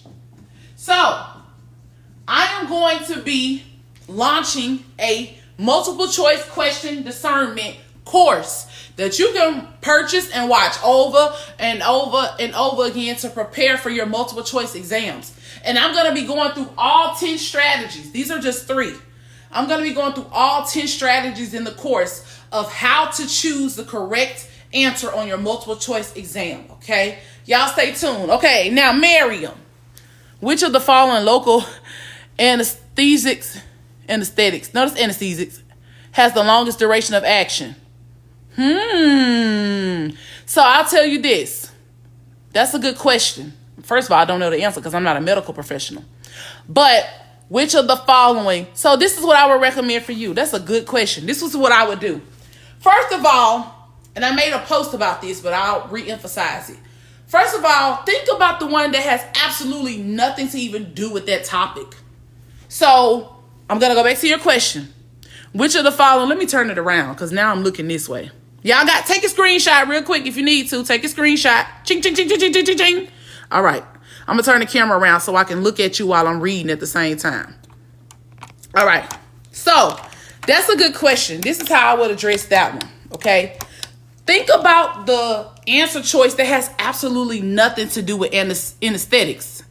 So, I am going to be launching a multiple choice question discernment course that you can purchase and watch over and over and over again to prepare for your multiple choice exams. And I'm going to be going through all 10 strategies. These are just 3. I'm going to be going through all 10 strategies in the course of how to choose the correct answer on your multiple choice exam, okay? Y'all stay tuned. Okay, now Miriam, which of the following local anesthetics, notice anesthetics, has the longest duration of action? So I'll tell you this. That's a good question. First of all, I don't know the answer because I'm not a medical professional. But which of the following? So this is what I would recommend for you. That's a good question. This is what I would do. First of all, and I made a post about this, but I'll re-emphasize it. First of all, think about the one that has absolutely nothing to even do with that topic. So I'm going to go back to your question. Which of the following? Let me turn it around because now I'm looking this way. Y'all take a screenshot real quick if you need to. Take a screenshot. Ching, ching, ching, ching, ching, ching, ching, ching. All right. I'm going to turn the camera around so I can look at you while I'm reading at the same time. All right. So that's a good question. This is how I would address that one. Okay. Think about the answer choice that has absolutely nothing to do with anesthetics.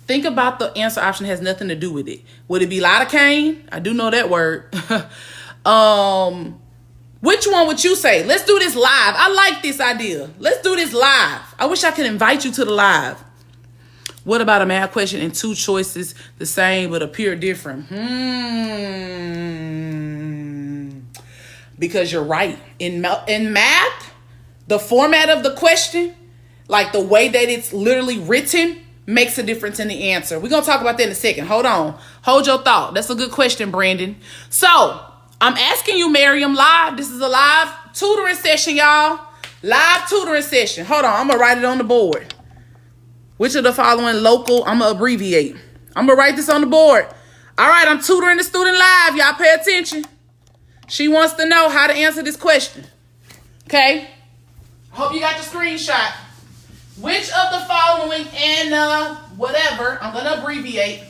Think about the answer option that has nothing to do with it. Would it be lidocaine? I do know that word. Which one would you say? Let's do this live. I like this idea. Let's do this live. I wish I could invite you to the live. What about a math question and 2 choices the same but appear different? Because you're right. In math, the format of the question, like the way that it's literally written, makes a difference in the answer. We're going to talk about that in a second. Hold on. Hold your thought. That's a good question, Brandon. So, I'm asking you, Miriam, live. This is a live tutoring session, y'all. Live tutoring session. Hold on. I'm going to write it on the board. Which of the following local? I'm going to abbreviate. I'm going to write this on the board. All right. I'm tutoring the student live. Y'all pay attention. She wants to know how to answer this question. Okay. Hope you got your screenshot. Which of the following and whatever, I'm going to abbreviate.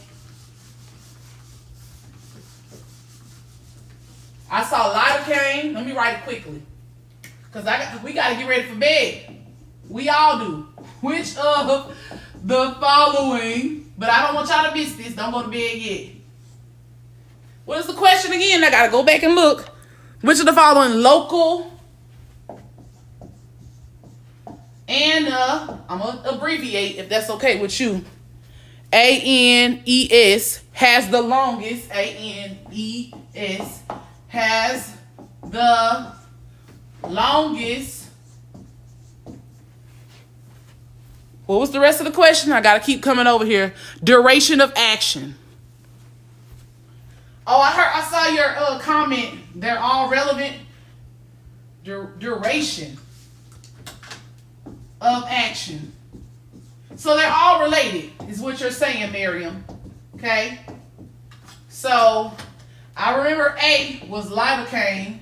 I saw lidocaine. Let me write it quickly. Because we got to get ready for bed. We all do. Which of the following, but I don't want y'all to miss this. Don't go to bed yet. What is the question again? I got to go back and look. Which of the following local and I'm going to abbreviate if that's okay with you. ANES has the longest. ANES has the longest. What was the rest of the question? I got to keep coming over here. Duration of action. Oh, I saw your comment. They're all relevant. Duration of action. So they're all related, is what you're saying, Miriam. Okay? So I remember A was lidocaine.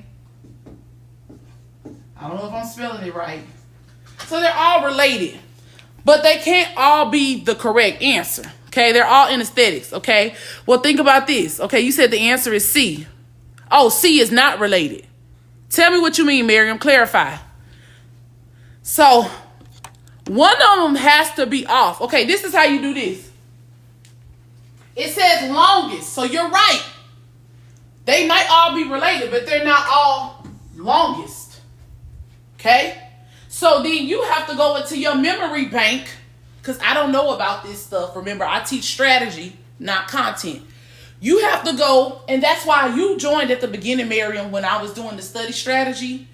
I don't know if I'm spelling it right. So they're all related. But they can't all be the correct answer. Okay? They're all anesthetics. Okay? Well, think about this. Okay, you said the answer is C. Oh, C is not related. Tell me what you mean, Miriam. Clarify. So one of them has to be off. Okay, this is how you do this. It says longest. So you're right. They might all be related, but they're not all longest. Okay? So then you have to go into your memory bank, because I don't know about this stuff. Remember, I teach strategy, not content. You have to go, and that's why you joined at the beginning, Miriam, when I was doing the study strategy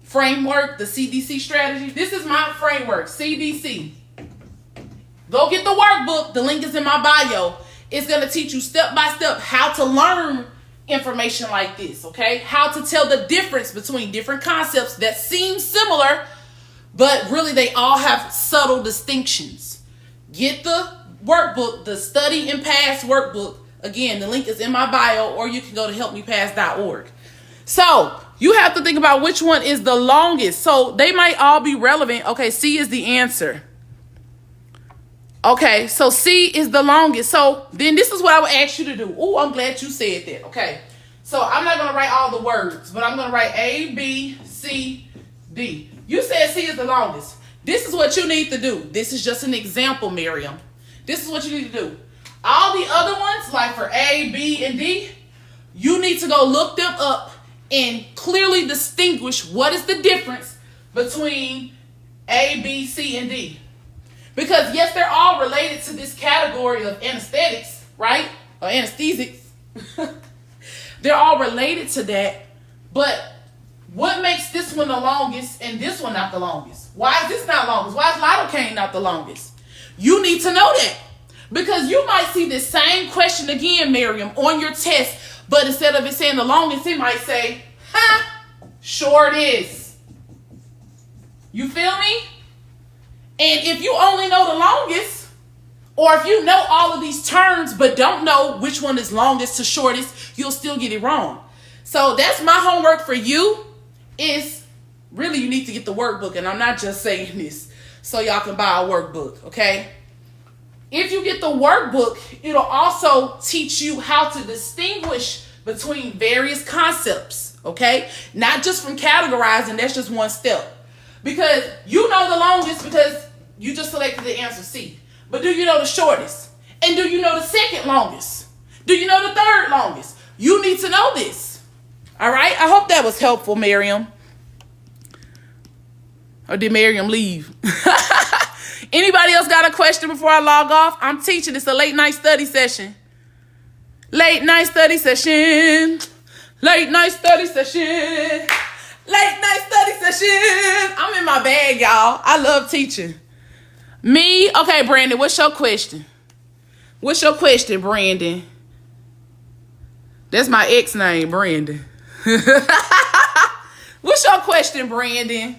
framework, the CDC strategy. This is my framework, CDC. Go get the workbook. The link is in my bio. It's going to teach you step by step how to learn information like this, okay? How to tell the difference between different concepts that seem similar, but really they all have subtle distinctions. Get the workbook, the Study and Pass workbook. Again, the link is in my bio, or you can go to helpmepass.org. So you have to think about which one is the longest. So they might all be relevant. Okay, C is the answer. Okay, so C is the longest. So then this is what I would ask you to do. Oh, I'm glad you said that. Okay, so I'm not going to write all the words, but I'm going to write A, B, C, D. You said C is the longest. This is what you need to do. This is just an example, Miriam. This is what you need to do. All the other ones, like for A, B, and D, you need to go look them up and clearly distinguish what is the difference between A, B, C, and D. Because yes, they're all related to this category of anesthetics, right? Or anesthesics. They're all related to that. But what makes this one the longest and this one not the longest? Why is this not longest? Why is lidocaine not the longest? You need to know that. Because you might see the same question again, Miriam, on your test. But instead of it saying the longest, it might say, short is. You feel me? And if you only know the longest, or if you know all of these terms but don't know which one is longest to shortest, you'll still get it wrong. So that's my homework for you. Is really you need to get the workbook, and I'm not just saying this so y'all can buy a workbook, okay? If you get the workbook, it'll also teach you how to distinguish between various concepts, okay? Not just from categorizing, that's just one step. Because you know the longest because you just selected the answer C. But do you know the shortest? And do you know the second longest? Do you know the third longest? You need to know this. All right? I hope that was helpful, Miriam. Or did Miriam leave? Anybody else got a question before I log off? I'm teaching. It's a late night study session. Late night study session. Late night study session. Late night study session. I'm in my bag, y'all. I love teaching. Me? Okay, Brandon, what's your question? What's your question, Brandon? That's my ex name, Brandon. What's your question, Brandon?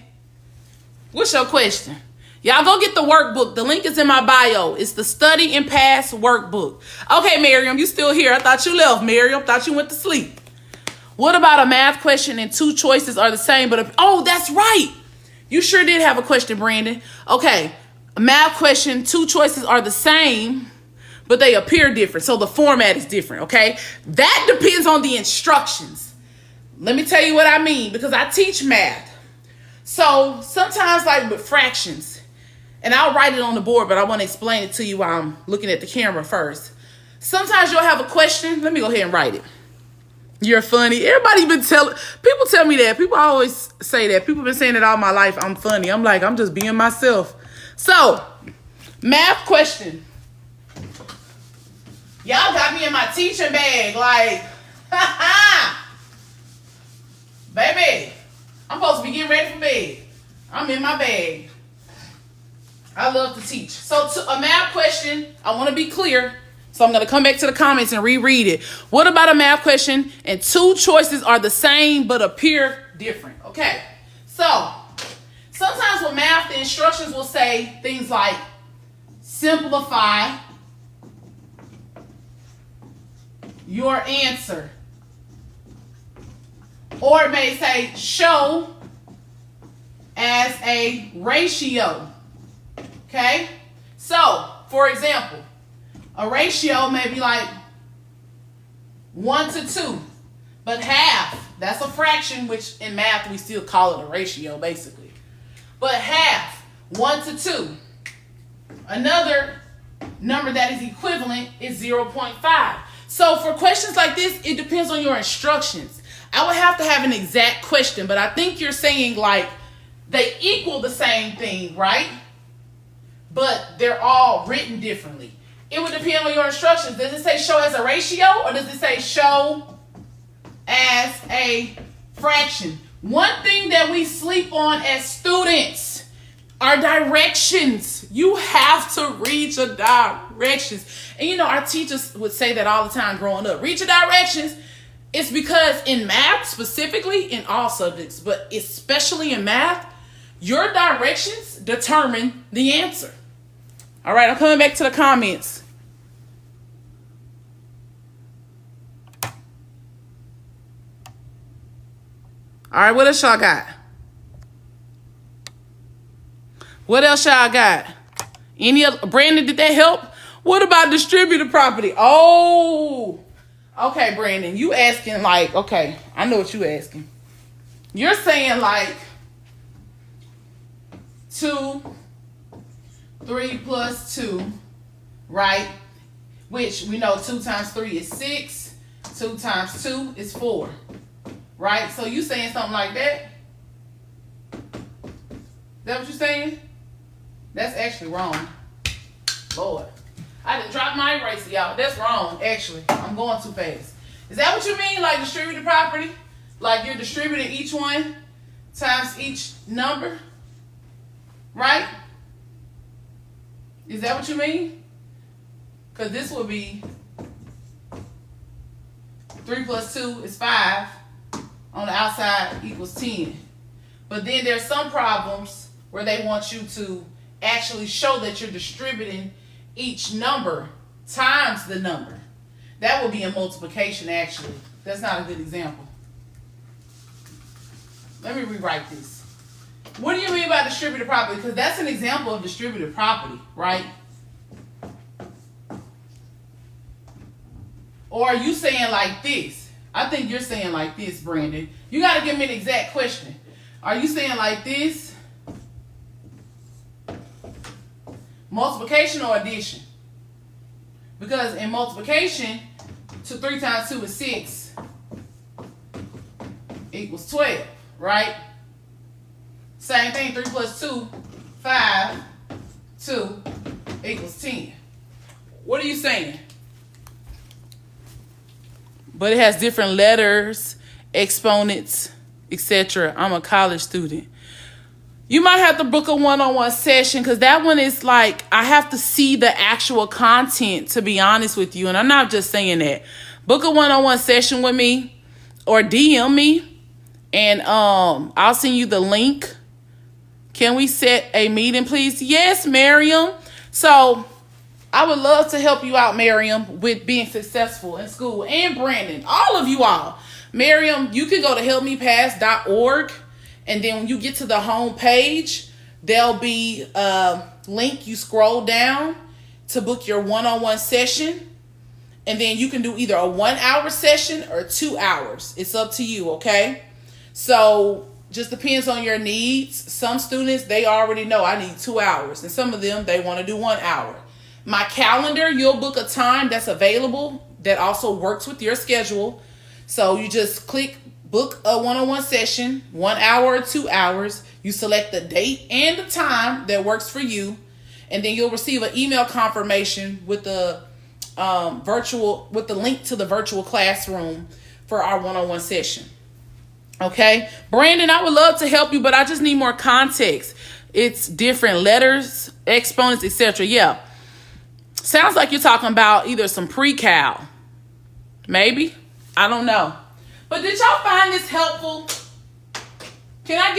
What's your question? Y'all go get the workbook. The link is in my bio. It's the Study and Pass workbook. Okay, Miriam, you still here. I thought you left, Miriam. Thought you went to sleep. What about a math question and two choices are the same, but oh, that's right. You sure did have a question, Brandon. Okay, a math question, two choices are the same, but they appear different. So the format is different, okay? That depends on the instructions. Let me tell you what I mean, because I teach math. So sometimes like with fractions, and I'll write it on the board, but I want to explain it to you while I'm looking at the camera first. Sometimes you'll have a question. Let me go ahead and write it. You're funny. Everybody been people tell me that. People always say that. People been saying it all my life. I'm funny. I'm like, I'm just being myself. So, math question. Y'all got me in my teaching bag. Like, baby, I'm supposed to be getting ready for bed. I'm in my bag. I love to teach. So, to a math question, I want to be clear. So I'm going to come back to the comments and reread it. What about a math question and two choices are the same but appear different? Okay. So sometimes with math, the instructions will say things like simplify your answer. Or it may say show as a ratio. Okay? So, for example, a ratio may be like 1 to 2, but half, that's a fraction, which in math we still call it a ratio basically. But half, 1 to 2. Another number that is equivalent is 0.5. So for questions like this, it depends on your instructions. I would have to have an exact question, but I think you're saying like they equal the same thing, right? But they're all written differently. It would depend on your instructions. Does it say show as a ratio or does it say show as a fraction? One thing that we sleep on as students are directions. You have to read your directions. And you know, our teachers would say that all the time growing up. Read your directions. It's because in math, specifically in all subjects, but especially in math, your directions determine the answer. All right, I'm coming back to the comments. All right, what else y'all got? What else y'all got? Any other? Brandon, did that help? What about distributed property? Oh, okay, Brandon, you asking like, okay, I know what you asking. You're saying like 2, 3 plus 2, right? Which we know 2 times 3 is 6. 2 times 2 is 4. Right? So you saying something like that? Is that what you're saying? That's actually wrong. Lord. I done dropped my eraser, y'all. That's wrong, actually. I'm going too fast. Is that what you mean? Like distributed property? Like you're distributing each one times each number? Right? Is that what you mean? Because this would be 3 plus 2 is 5. On the outside equals 10. But then there's some problems where they want you to actually show that you're distributing each number times the number. That would be a multiplication, actually. That's not a good example. Let me rewrite this. What do you mean by distributed property? Because that's an example of distributed property, right? Or are you saying like this? I think you're saying like this, Brandon. You got to give me an exact question. Are you saying like this? Multiplication or addition? Because in multiplication, 3 times 2 is 6 equals 12, right? Same thing, 3 plus 2, 5, 2 equals 10. What are you saying? But it has different letters, exponents, etc. I'm a college student. You might have to book a one-on-one session because that one is like, I have to see the actual content, to be honest with you. And I'm not just saying that. Book a one-on-one session with me or DM me and I'll send you the link. Can we set a meeting, please? Yes, Miriam. So I would love to help you out, Miriam, with being successful in school. And Brandon, all of you all. Miriam, you can go to helpmepass.org. And then when you get to the home page, there'll be a link. You scroll down to book your one-on-one session. And then you can do either a 1-hour session or 2 hours. It's up to you, okay? So just depends on your needs. Some students, they already know I need 2 hours. And some of them, they want to do 1 hour. My calendar, you'll book a time that's available that also works with your schedule. So you just click book a one-on-one session, 1 hour or 2 hours. You select the date and the time that works for you. And then you'll receive an email confirmation with the link to the virtual classroom for our one-on-one session. Okay. Brandon, I would love to help you, but I just need more context. It's different letters, exponents, etc. Yeah. Sounds like you're talking about either some pre-cal. Maybe. I don't know. But did y'all find this helpful? Can I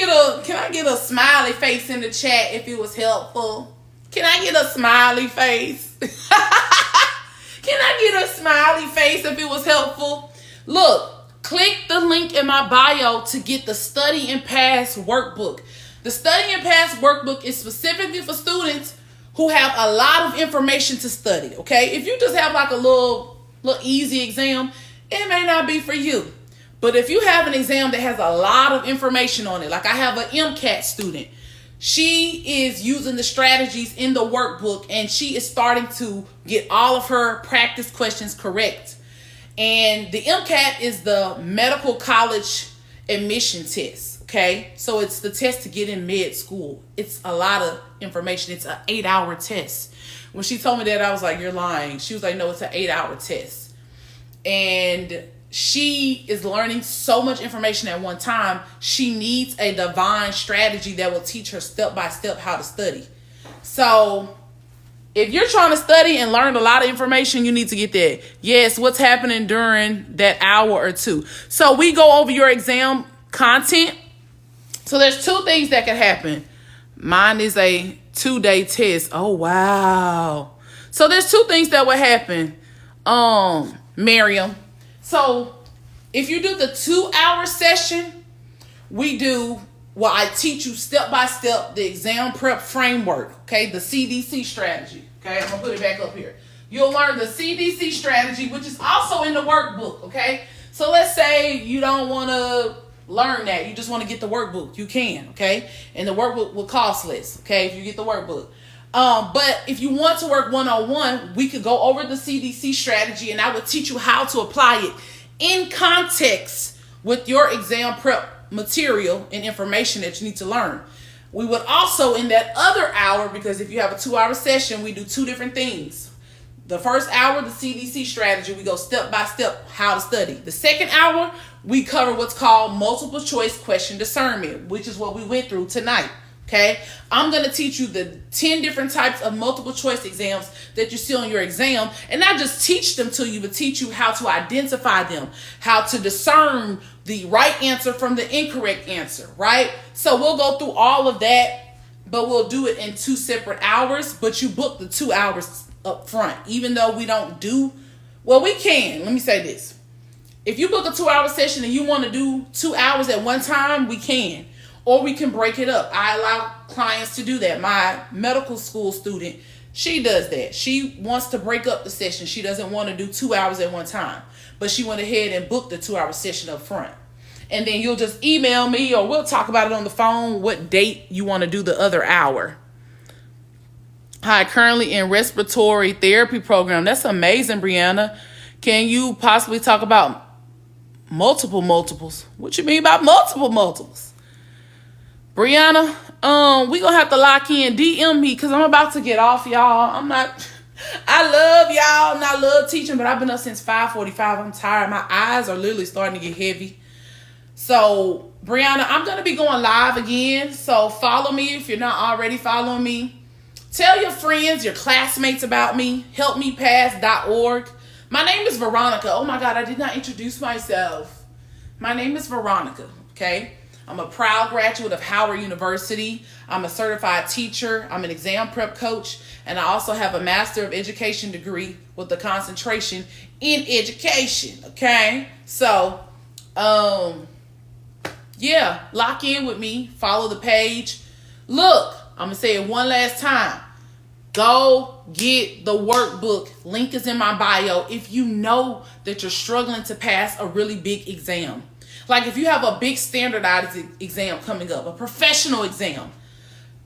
get a smiley face in the chat if it was helpful? Can I get a smiley face? Can I get a smiley face if it was helpful? Look, click the link in my bio to get the Study and Pass workbook. The Study and Pass workbook is specifically for students who have a lot of information to study, okay? If you just have like a little easy exam, it may not be for you. But if you have an exam that has a lot of information on it, like I have an MCAT student, she is using the strategies in the workbook and she is starting to get all of her practice questions correct. And the MCAT is the medical college admission test, okay? So it's the test to get in med school. It's a lot of information. It's an 8-hour test. When she told me that, I was like, you're lying. She was like, no, it's an 8-hour test. And she is learning so much information at one time. She needs a divine strategy that will teach her step by step how to study. So if you're trying to study and learn a lot of information, you need to get that. Yes, what's happening during that hour or two. So we go over your exam content. So there's two things that can happen. Mine is a 2-day test. Oh, wow. So there's two things that would happen, Miriam. So if you do the 2-hour session, I teach you step by step the exam prep framework, okay? The CDC strategy, okay? I'm going to put it back up here. You'll learn the CDC strategy, which is also in the workbook, okay? So let's say you don't want to learn that. You just want to get the workbook. You can, okay? And the workbook will cost less, okay, if you get the workbook. But if you want to work one-on-one, we could go over the CDC strategy, and I would teach you how to apply it in context with your exam prep material and information that you need to learn. We would also, in that other hour, because if you have a 2-hour session, we do two different things. The first hour, the CDC strategy, we go step by step how to study. The second hour, we cover what's called multiple choice question discernment, which is what we went through tonight. Okay, I'm going to teach you the 10 different types of multiple choice exams that you see on your exam, and not just teach them to you, but teach you how to identify them, how to discern the right answer from the incorrect answer, right? So we'll go through all of that, but we'll do it in 2 separate hours, but you book the 2 hours up front, even though we don't do, well, we can. Let me say this. If you book a 2-hour session and you want to do 2 hours at one time, we can. Or we can break it up. I allow clients to do that. My medical school student, she does that. She wants to break up the session. She doesn't want to do 2 hours at one time. But she went ahead and booked the 2-hour session up front. And then you'll just email me, or we'll talk about it on the phone, what date you want to do the other hour. Hi, currently in respiratory therapy program. That's amazing, Brianna. Can you possibly talk about multiples? What you mean by multiples? Brianna, we gonna have to lock in. DM me, because I'm about to get off, y'all. I love y'all and I love teaching, but I've been up since 5:45. I'm tired. My eyes are literally starting to get heavy. So, Brianna, I'm gonna be going live again. So follow me if you're not already following me. Tell your friends, your classmates about me. Helpmepass.org. My name is Veronica. Oh my God, I did not introduce myself. My name is Veronica, okay? I'm a proud graduate of Howard University. I'm a certified teacher. I'm an exam prep coach. And I also have a Master of Education degree with a concentration in education. Okay? So, yeah, lock in with me. Follow the page. Look, I'm going to say it one last time. Go get the workbook. Link is in my bio if you know that you're struggling to pass a really big exam. Like if you have a big standardized exam coming up, a professional exam,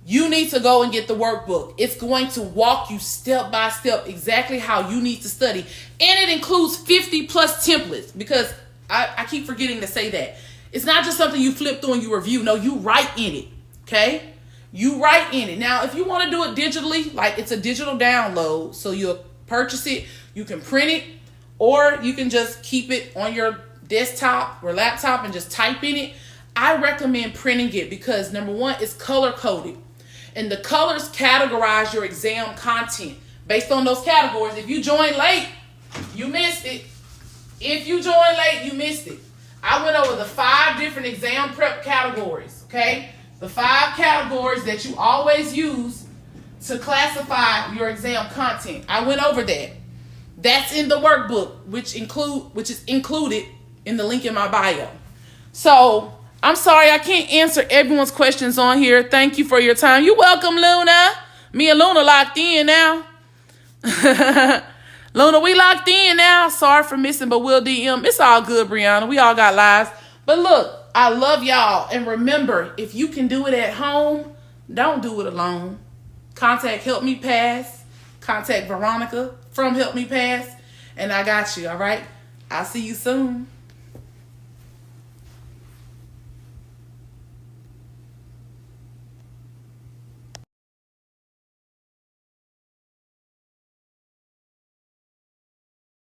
you need to go and get the workbook. It's going to walk you step by step exactly how you need to study. And it includes 50 plus templates, because I keep forgetting to say that. It's not just something you flip through and you review. No, you write in it, okay? You write in it. Now, if you want to do it digitally, like it's a digital download, so you'll purchase it, you can print it, or you can just keep it on your desktop or laptop and just type in it. I recommend printing it because, number one, it's color coded, and the colors categorize your exam content based on those categories. If you join late, you missed it. If you join late, you missed it. I went over the 5 different exam prep categories, okay? The 5 categories that you always use to classify your exam content. I went over that. That's in the workbook, which is included in the link in my bio. So I'm sorry I can't answer everyone's questions on here. Thank you for your time. You're welcome, Luna. Me and Luna locked in now. Luna, we locked in now. Sorry for missing, but we'll DM. It's all good, Brianna. We all got lives. But look, I love y'all. And remember, if you can do it at home, don't do it alone. Contact Help Me Pass. Contact Veronica from Help Me Pass. And I got you, all right? I'll see you soon.